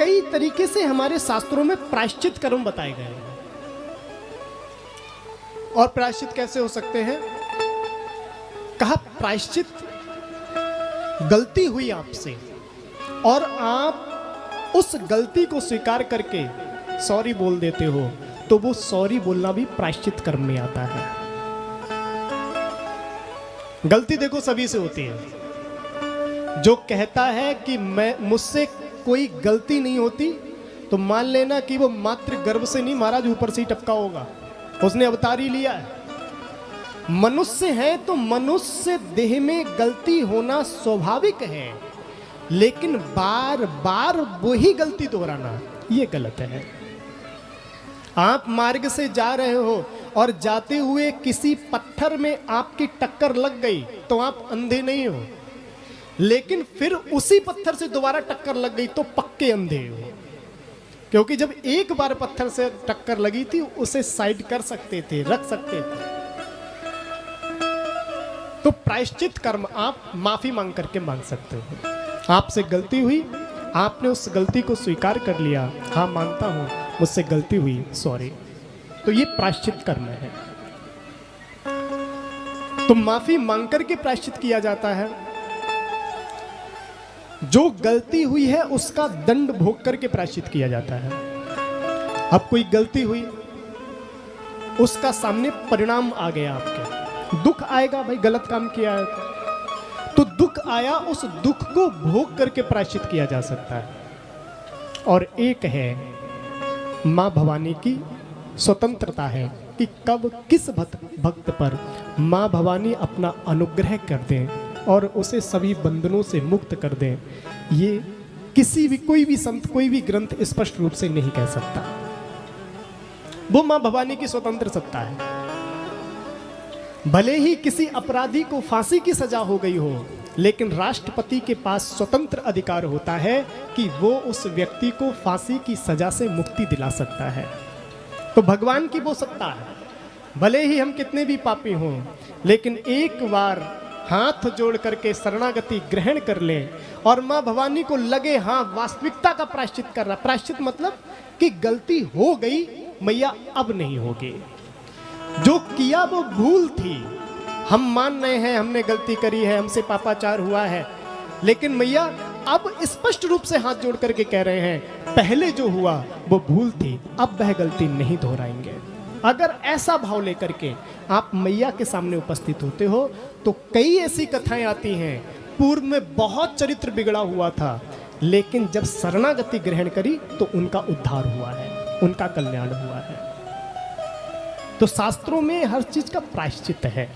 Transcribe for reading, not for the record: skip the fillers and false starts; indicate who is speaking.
Speaker 1: कई तरीके से हमारे शास्त्रों में प्रायश्चित कर्म बताए गए हैं। और प्रायश्चित कैसे हो सकते हैं? कहा प्रायश्चित, गलती हुई आपसे और आप उस गलती को स्वीकार करके सॉरी बोल देते हो, तो वो सॉरी बोलना भी प्रायश्चित कर्म में आता है। गलती देखो सभी से होती है। जो कहता है कि मुझसे कोई गलती नहीं होती, तो मान लेना कि वो मात्र गर्भ से नहीं, महाराज ऊपर से ही टपका होगा, उसने अवतार ही लिया है। मनुष्य है तो मनुष्य देह में गलती होना स्वाभाविक है, लेकिन बार बार वही गलती दोहराना ये गलत है। आप मार्ग से जा रहे हो और जाते हुए किसी पत्थर में आपकी टक्कर लग गई तो आप अंधे नहीं हो, लेकिन फिर उसी पत्थर से दोबारा टक्कर लग गई तो पक्के अंधे हो, क्योंकि जब एक बार पत्थर से टक्कर लगी थी उसे साइड कर सकते थे, रख सकते थे। तो प्रायश्चित कर्म आप माफी मांग करके मांग सकते हो। आपसे गलती हुई, आपने उस गलती को स्वीकार कर लिया, हाँ मानता हूं मुझसे गलती हुई, सॉरी, तो ये प्रायश्चित कर्म है। तो माफी मांग करके प्रायश्चित किया जाता है। जो गलती हुई है उसका दंड भोग करके प्रायश्चित किया जाता है। अब कोई गलती हुई, उसका सामने परिणाम आ गया, आपके दुख आएगा, भाई गलत काम किया है तो दुख आया, उस दुख को भोग करके प्रायश्चित किया जा सकता है। और एक है मां भवानी की स्वतंत्रता है कि कब किस भक्त पर मां भवानी अपना अनुग्रह कर दें और उसे सभी बंधनों से मुक्त कर दें। ये किसी भी, कोई भी संत, कोई भी ग्रंथ स्पष्ट रूप से नहीं कह सकता। वो मां भवानी की स्वतंत्र सत्ता है। भले ही किसी अपराधी को फांसी की सजा हो गई हो, लेकिन राष्ट्रपति के पास स्वतंत्र अधिकार होता है कि वो उस व्यक्ति को फांसी की सजा से मुक्ति दिला सकता है। तो भगवान की वो सत्ता है। भले ही हम कितने भी पापी हों, लेकिन एक बार हाथ जोड़ करके शरणागति ग्रहण कर लें और मां भवानी को लगे हाँ वास्तविकता का प्रायश्चित कर रहा। प्रायश्चित मतलब कि गलती हो गई मैया, अब नहीं होगी। जो किया वो भूल थी, हम मान रहे हैं हमने गलती करी है, हमसे पापाचार हुआ है, लेकिन मैया अब स्पष्ट रूप से हाथ जोड़ करके कह रहे हैं पहले जो हुआ वो भूल थी, अब वह गलती नहीं दोहराएंगे। अगर ऐसा भाव लेकर के आप मैया के सामने उपस्थित होते हो तो कई ऐसी कथाएं आती हैं, पूर्व में बहुत चरित्र बिगड़ा हुआ था, लेकिन जब शरणागति ग्रहण करी तो उनका उद्धार हुआ है, उनका कल्याण हुआ है। तो शास्त्रों में हर चीज का प्रायश्चित है।